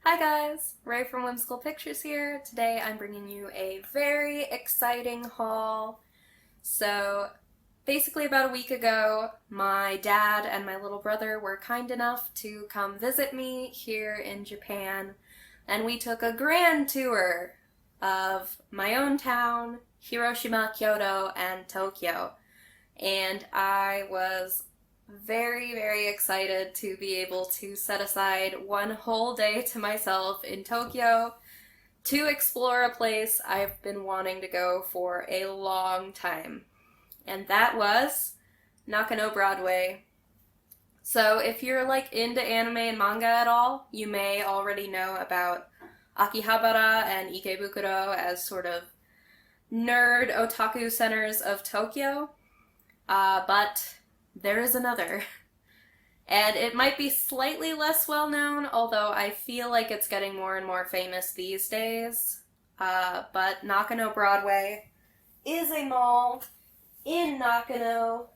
Hi guys, Ray from Whimsical Pictures here. Today I'm bringing you a very exciting haul. So basically about a week ago, my dad and my little brother were kind enough to come visit me here in Japan, and we took a grand tour of my own town, Hiroshima, Kyoto, and Tokyo. And I was very excited to be able to set aside one whole day to myself in Tokyo to explore a place I've been wanting to go for a long time. And that was Nakano Broadway. So if you're like into anime and manga at all, you may already know about Akihabara and Ikebukuro as sort of nerd otaku centers of Tokyo. But there is another. And it might be slightly less well known, although I feel like it's getting more and more famous these days. But Nakano Broadway is a mall in Nakano.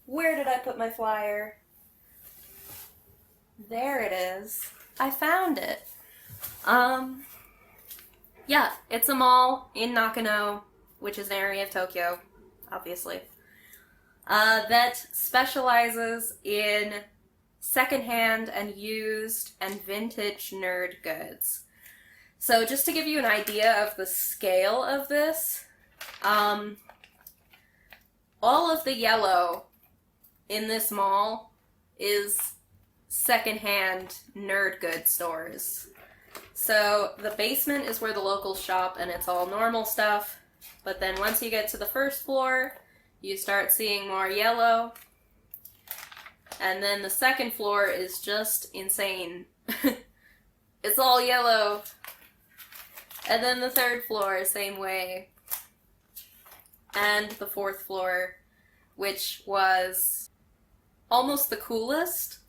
Where did I put my flyer? There it is. I found it. Yeah, it's a mall in Nakano, which is an area of Tokyo, obviously. That specializes in secondhand and used and vintage nerd goods. So just to give you an idea of the scale of this, all of the yellow in this mall is secondhand nerd good stores. So the basement is where the locals shop and it's all normal stuff, but then once you get to the first floor, you start seeing more yellow. And then the second floor is just insane. It's all yellow. And then the third floor, same way. And the fourth floor, which was almost the coolest.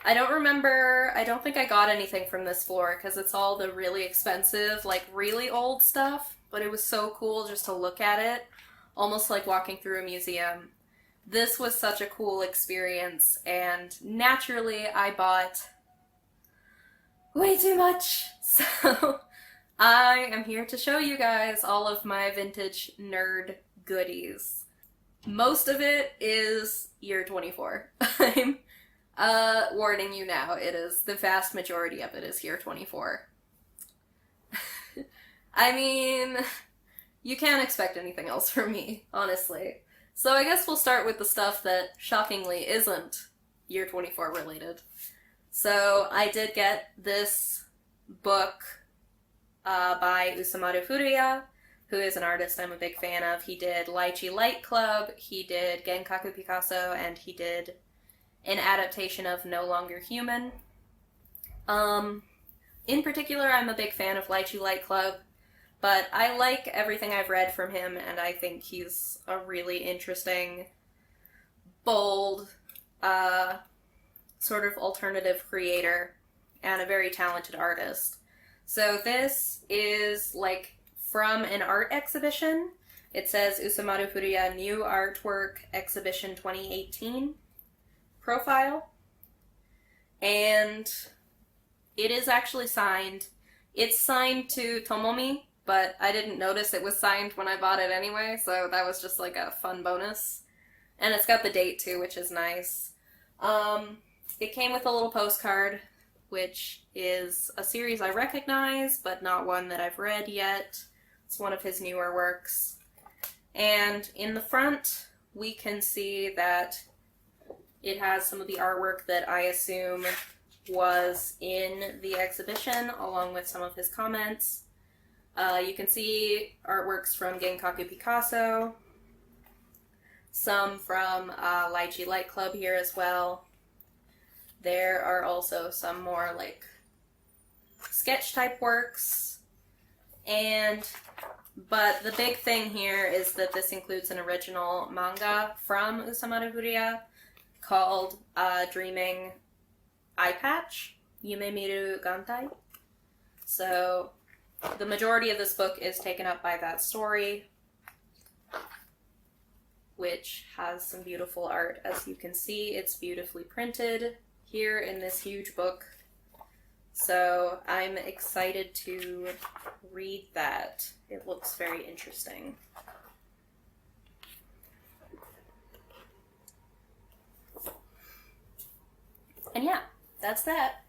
I don't think I got anything from this floor because it's all the really expensive, like really old stuff. But it was so cool just to look at it. Almost like walking through a museum. This was such a cool experience, and naturally I bought way too much. So I am here to show you guys all of my vintage nerd goodies. Most of it is year 24. I'm warning you now, the vast majority of it is year 24. I mean, you can't expect anything else from me, honestly. So I guess we'll start with the stuff that, shockingly, isn't year 24 related. So I did get this book by Usamaru Furuya, who is an artist I'm a big fan of. He did Lychee Light Club, he did Genkaku Picasso, and he did an adaptation of No Longer Human. In particular, I'm a big fan of Lychee Light Club. But I like everything I've read from him, and I think he's a really interesting, bold, sort of alternative creator, and a very talented artist. So this is, like, from an art exhibition. It says Usamaru Furuya New Artwork Exhibition 2018 profile. And it is actually signed. It's signed to Tomomi, but I didn't notice it was signed when I bought it anyway, so that was just like a fun bonus. And it's got the date too, which is nice. It came with a little postcard, which is a series I recognize, but not one that I've read yet. It's one of his newer works. And in the front, we can see that it has some of the artwork that I assume was in the exhibition, along with some of his comments. You can see artworks from Genkaku Picasso, some from Lychee Light Club here as well. There are also some more like sketch type works, but the big thing here is that this includes an original manga from Usamaru Furuya called Dreaming Eye Patch, Yume Miru Gantai. So the majority of this book is taken up by that story, which has some beautiful art. As you can see, it's beautifully printed here in this huge book. So I'm excited to read that. It looks very interesting. And yeah, that's that.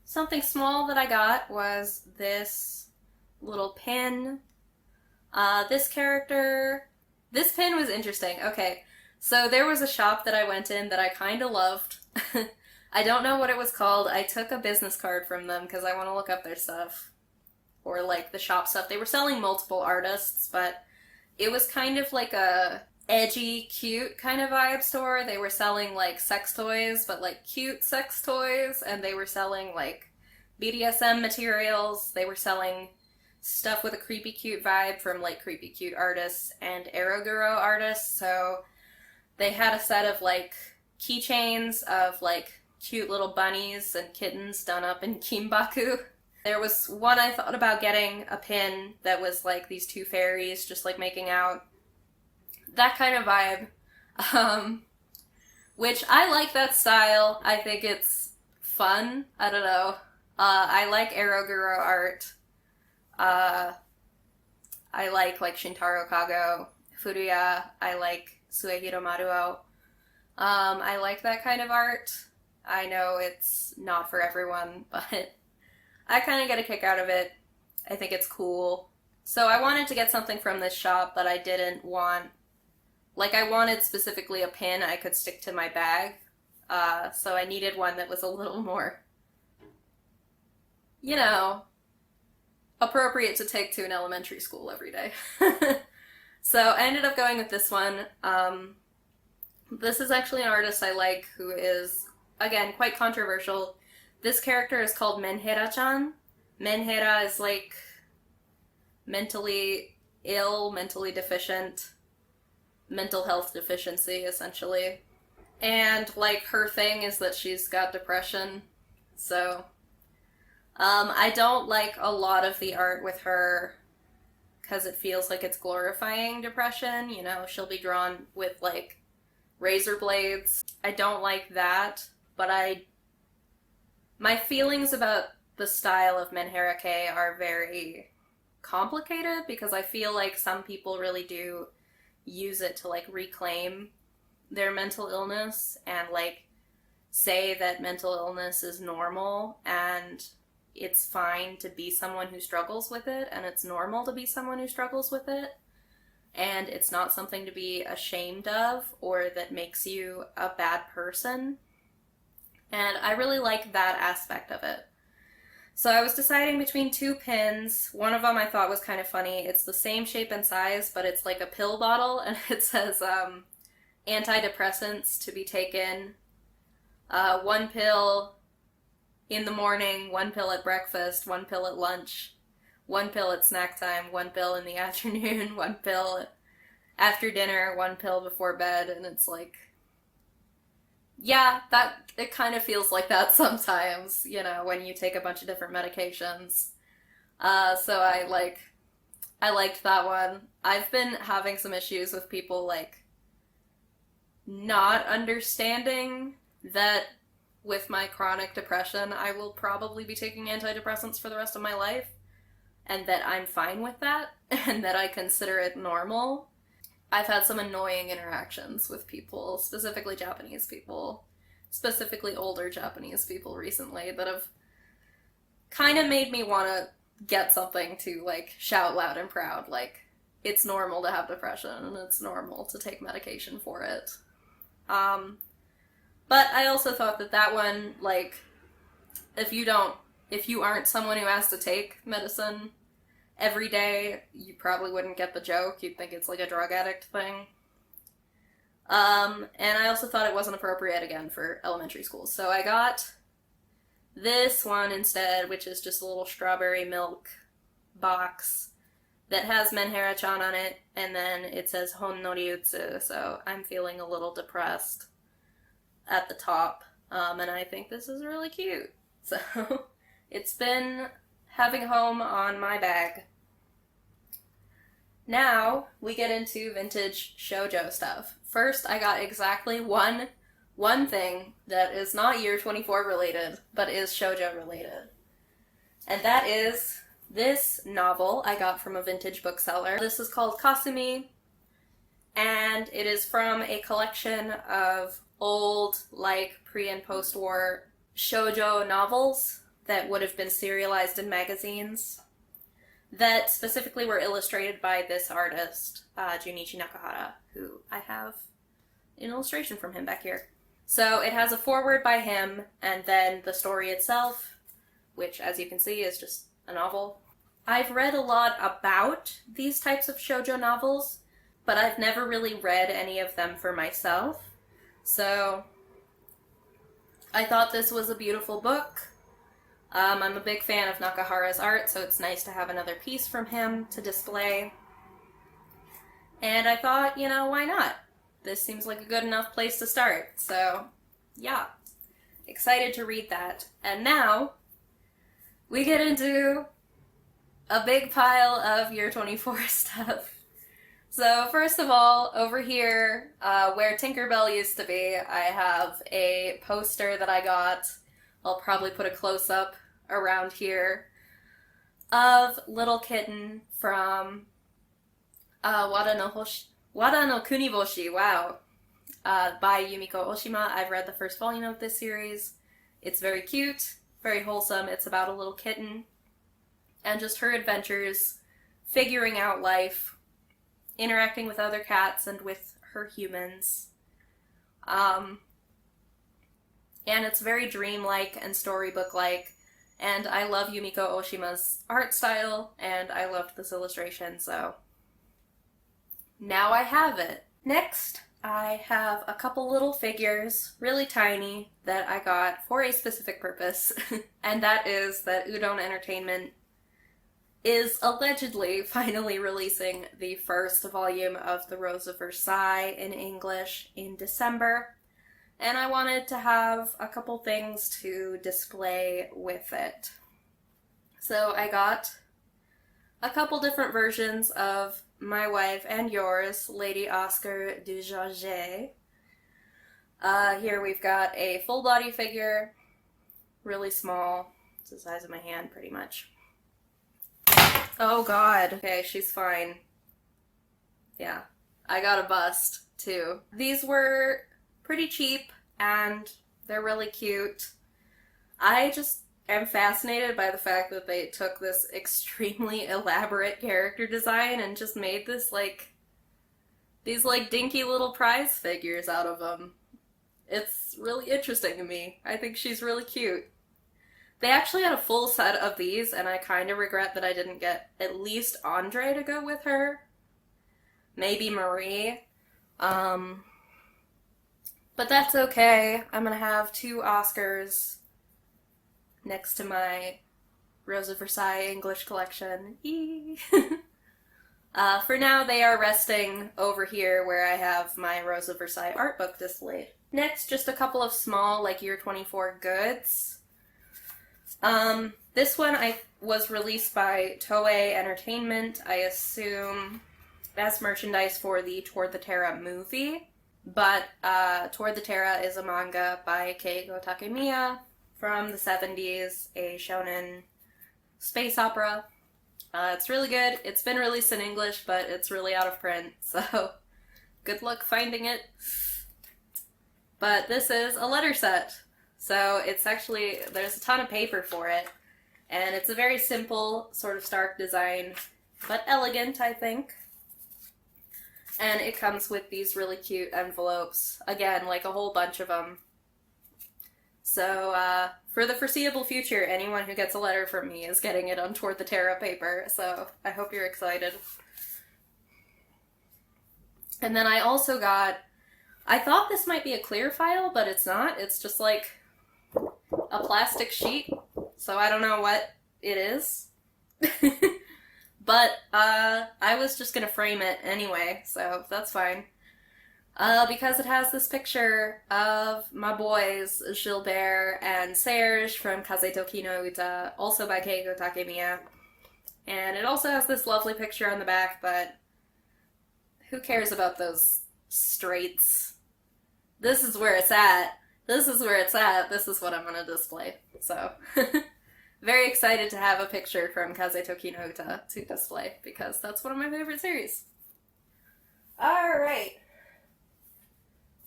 Something small that I got was this little pin. This pin was interesting. Okay, so there was a shop that I went in that I kind of loved. I don't know what it was called. I took a business card from them because I want to look up their stuff. Or like the shop stuff. They were selling multiple artists, but it was kind of like a edgy, cute kind of vibe store. They were selling like sex toys, but like cute sex toys, and they were selling like BDSM materials. They were selling stuff with a creepy cute vibe from like creepy cute artists and eroguro artists. So they had a set of like keychains of like cute little bunnies and kittens done up in kimbaku. There was one I thought about getting, a pin that was like these two fairies just like making out. That kind of vibe. Which I like that style. I think it's fun. I don't know. I like eroguro art. I like Shintaro Kago, Furuya. I like Suehiro Maruo. I like that kind of art. I know it's not for everyone, but I kind of get a kick out of it. I think it's cool. So I wanted to get something from this shop, but I didn't want... Like, I wanted specifically a pin I could stick to my bag. So I needed one that was a little more, you know, appropriate to take to an elementary school every day. So I ended up going with this one. This is actually an artist I like who is, again, quite controversial. This character is called Menhera-chan. Menhera is like mentally ill, mentally deficient, mental health deficiency, essentially. And like her thing is that she's got depression. So I don't like a lot of the art with her because it feels like it's glorifying depression. You know, she'll be drawn with like razor blades. I don't like that, but my feelings about the style of Menhera K are very complicated because I feel like some people really do use it to like reclaim their mental illness and like say that mental illness is normal and it's fine to be someone who struggles with it and it's normal to be someone who struggles with it and it's not something to be ashamed of or that makes you a bad person. And I really like that aspect of it. So I was deciding between two pins. One of them I thought was kind of funny. It's the same shape and size, but it's like a pill bottle, and it says antidepressants to be taken. One pill in the morning, one pill at breakfast, one pill at lunch, one pill at snack time, one pill in the afternoon, one pill after dinner, one pill before bed, and it's like... Yeah, it kind of feels like that sometimes, you know, when you take a bunch of different medications. So I liked that one. I've been having some issues with people, like, not understanding that with my chronic depression, I will probably be taking antidepressants for the rest of my life, and that I'm fine with that, and that I consider it normal. I've had some annoying interactions with people, specifically Japanese people, specifically older Japanese people recently, that have kind of made me want to get something to, like, shout loud and proud, like, it's normal to have depression, and it's normal to take medication for it. But I also thought that one, like, if you aren't someone who has to take medicine every day, you probably wouldn't get the joke. You'd think it's like a drug addict thing. And I also thought it wasn't appropriate, again, for elementary schools. So I got this one instead, which is just a little strawberry milk box that has Menhera-chan on it, and then it says Hon no Ryutsu, so I'm feeling a little depressed at the top. And I think this is really cute. So it's been having home on my bag. Now we get into vintage shoujo stuff. First, I got exactly one thing that is not year 24 related, but is shoujo related. And that is this novel I got from a vintage bookseller. This is called Kasumi, and it is from a collection of old, like, pre- and post-war shoujo novels that would have been serialized in magazines that specifically were illustrated by this artist, Junichi Nakahara, who I have an illustration from him back here. So it has a foreword by him, and then the story itself, which, as you can see, is just a novel. I've read a lot about these types of shoujo novels, but I've never really read any of them for myself. So I thought this was a beautiful book. I'm a big fan of Nakahara's art, so it's nice to have another piece from him to display. And I thought, you know, why not? This seems like a good enough place to start. So, yeah. Excited to read that. And now, we get into a big pile of Year 24 stuff. So, first of all, over here, where Tinkerbell used to be, I have a poster that I got. I'll probably put a close-up around here of Little Kitten from Wada no Kuniboshi, wow, by Yumiko Oshima. I've read the first volume of this series. It's very cute, very wholesome. It's about a little kitten and just her adventures, figuring out life, interacting with other cats and with her humans. And it's very dreamlike and storybook-like, and I love Yumiko Oshima's art style, and I loved this illustration, so now I have it. Next, I have a couple little figures, really tiny, that I got for a specific purpose, and that is that Udon Entertainment is allegedly finally releasing the first volume of The Rose of Versailles in English in December, and I wanted to have a couple things to display with it. So I got a couple different versions of my wife and yours, Lady Oscar du Jaget. Here we've got a full body figure, really small. It's the size of my hand, pretty much. Oh god. Okay, she's fine. Yeah. I got a bust, too. These were pretty cheap, and they're really cute. I just am fascinated by the fact that they took this extremely elaborate character design and just made this, these dinky little prize figures out of them. It's really interesting to me. I think she's really cute. They actually had a full set of these, and I kind of regret that I didn't get at least Andre to go with her. Maybe Marie. But that's okay. I'm gonna have 2 Oscars next to my Rose of Versailles English collection. For now, they are resting over here where I have my Rose of Versailles art book displayed. Next, just a couple of small, Year 24 goods. This one was released by Toei Entertainment, I assume, as merchandise for the Toward the Terra movie. But Toward the Terra is a manga by Keigo Takemiya from the 70s, a shonen space opera. It's really good. It's been released in English, but it's really out of print, so good luck finding it. But this is a letter set. So it's actually, there's a ton of paper for it, and it's a very simple, sort of stark design, but elegant, I think. And it comes with these really cute envelopes. Again, a whole bunch of them. So, for the foreseeable future, anyone who gets a letter from me is getting it on Toward the Terra paper, so I hope you're excited. And then I also got, I thought this might be a clear file, but it's not. It's just a plastic sheet, so I don't know what it is. But, I was just gonna frame it anyway, so that's fine. Because it has this picture of my boys, Gilbert and Serge from Kazetoki no Uta, also by Keigo Takemiya. And it also has this lovely picture on the back, but who cares about those straights? This is where it's at. This is where it's at. This is what I'm gonna display. So, very excited to have a picture from Kaze Toki no Uta to display, because that's one of my favorite series. Alright.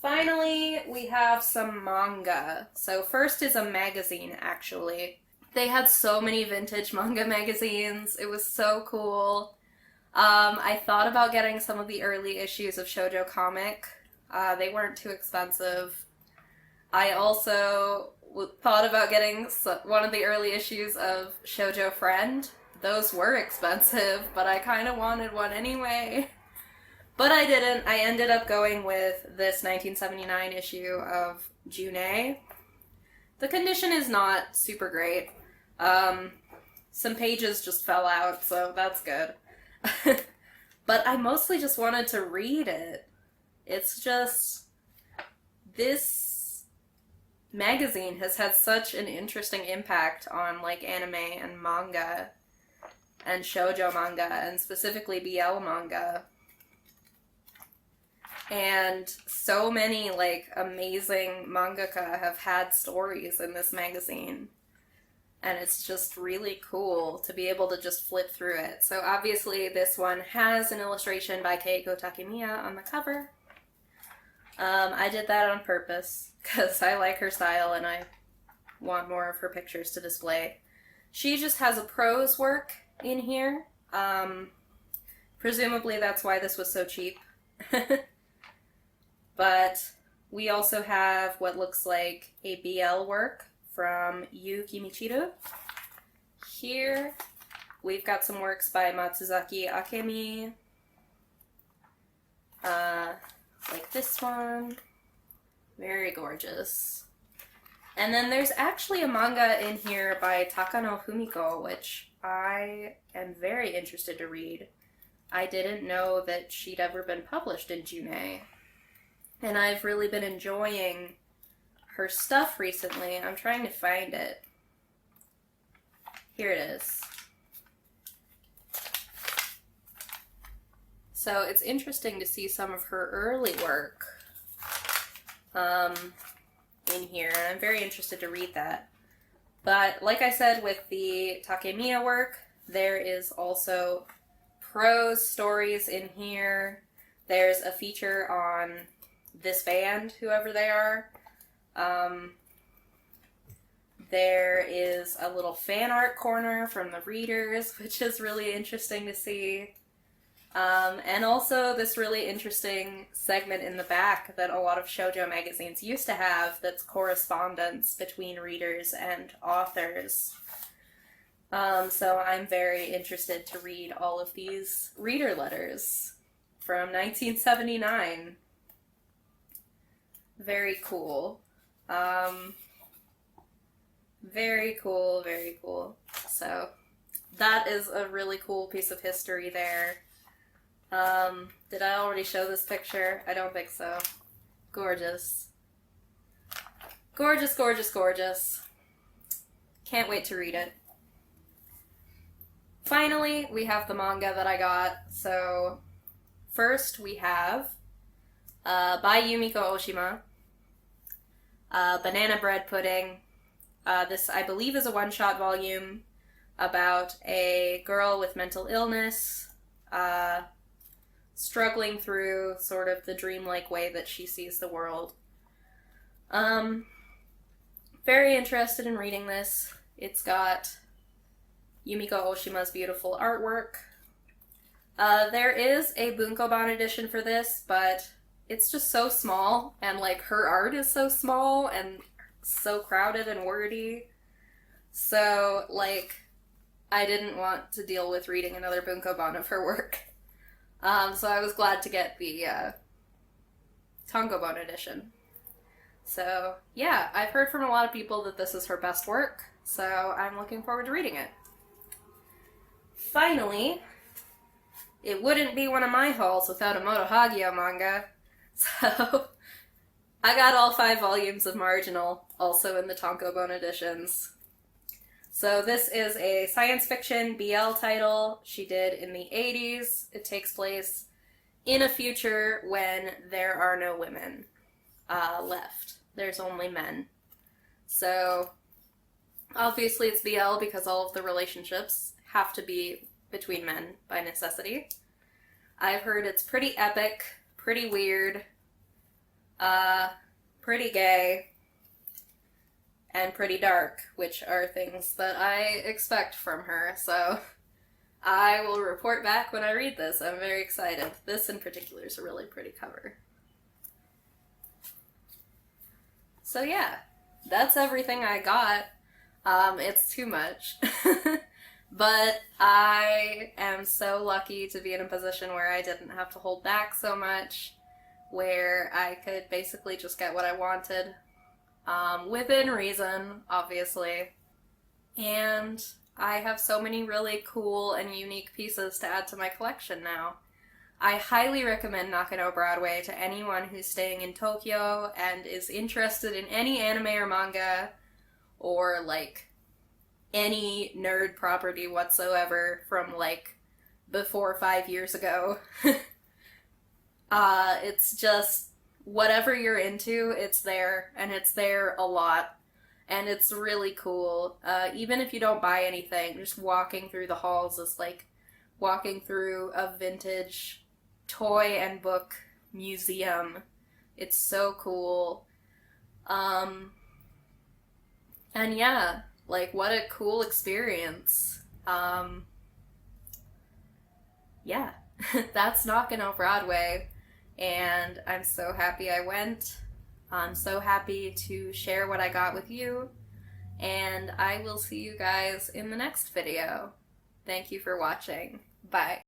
Finally, we have some manga. So first is a magazine, actually. They had so many vintage manga magazines. It was so cool. I thought about getting some of the early issues of Shoujo Comic. They weren't too expensive. I also thought about getting one of the early issues of Shoujo Friend. Those were expensive, but I kind of wanted one anyway. But I didn't. I ended up going with this 1979 issue of June. The condition is not super great. Some pages just fell out, so that's good. But I mostly just wanted to read it. It's just... this magazine has had such an interesting impact on, like, anime and manga and shoujo manga, and specifically BL manga. And so many, like, amazing mangaka have had stories in this magazine. And it's just really cool to be able to just flip through it. So obviously this one has an illustration by Keiko Takemiya on the cover. I did that on purpose, because I like her style and I want more of her pictures to display. She just has a prose work in here. Presumably that's why this was so cheap. But we also have what looks like a BL work from Yu Kimichiru. Here we've got some works by Matsuzaki Akemi. Like this one. Very gorgeous. And then there's actually a manga in here by Takano Fumiko, which I am very interested to read. I didn't know that she'd ever been published in June. And I've really been enjoying her stuff recently. I'm trying to find it. Here it is. So it's interesting to see some of her early work in here, and I'm very interested to read that. But like I said with the Takemiya work, there is also prose stories in here. There's a feature on this band, whoever they are. There is a little fan art corner from the readers, which is really interesting to see. And also this really interesting segment in the back that a lot of shoujo magazines used to have, that's correspondence between readers and authors. So I'm very interested to read all of these reader letters from 1979. Very cool. Very cool, very cool. So that is a really cool piece of history there. Did I already show this picture? I don't think so. Gorgeous. Gorgeous, gorgeous, gorgeous. Can't wait to read it. Finally, we have the manga that I got. So first we have by Yumiko Oshima, Banana Bread Pudding. This, I believe, is a one-shot volume about a girl with mental illness, struggling through sort of the dreamlike way that she sees the world. Very interested in reading this. It's got Yumiko Oshima's beautiful artwork. There is a bunkoban edition for this, but it's just so small, and like her art is so small and so crowded and wordy. So like I didn't want to deal with reading another bunkoban of her work. So I was glad to get the tankobon edition. So yeah, I've heard from a lot of people that this is her best work, so I'm looking forward to reading it. Finally, it wouldn't be one of my hauls without a Moto Hagio manga, so I got all 5 volumes of Marginal, also in the tankobon editions. So this is a science fiction BL title she did in the 80s. It takes place in a future when there are no women left. There's only men. So Obviously, it's BL because all of the relationships have to be between men by necessity. I've heard it's pretty epic, pretty weird, pretty gay, and pretty dark, which are things that I expect from her, so I will report back when I read this. I'm very excited. This in particular is a really pretty cover. So yeah, that's everything I got. It's too much. But I am so lucky to be in a position where I didn't have to hold back so much, where I could basically just get what I wanted, within reason, obviously. And I have so many really cool and unique pieces to add to my collection now. I highly recommend Nakano Broadway to anyone who's staying in Tokyo and is interested in any anime or manga, or like any nerd property whatsoever from like before 5 years ago. It's just whatever you're into, it's there, and it's there a lot, and it's really cool. Even if you don't buy anything, just walking through the halls is like walking through a vintage toy and book museum. It's so cool. And yeah, like, what a cool experience. Yeah, that's Nakano Broadway, and I'm so happy I went. I'm so happy to share what I got with you, and I will see you guys in the next video. Thank you for watching. Bye.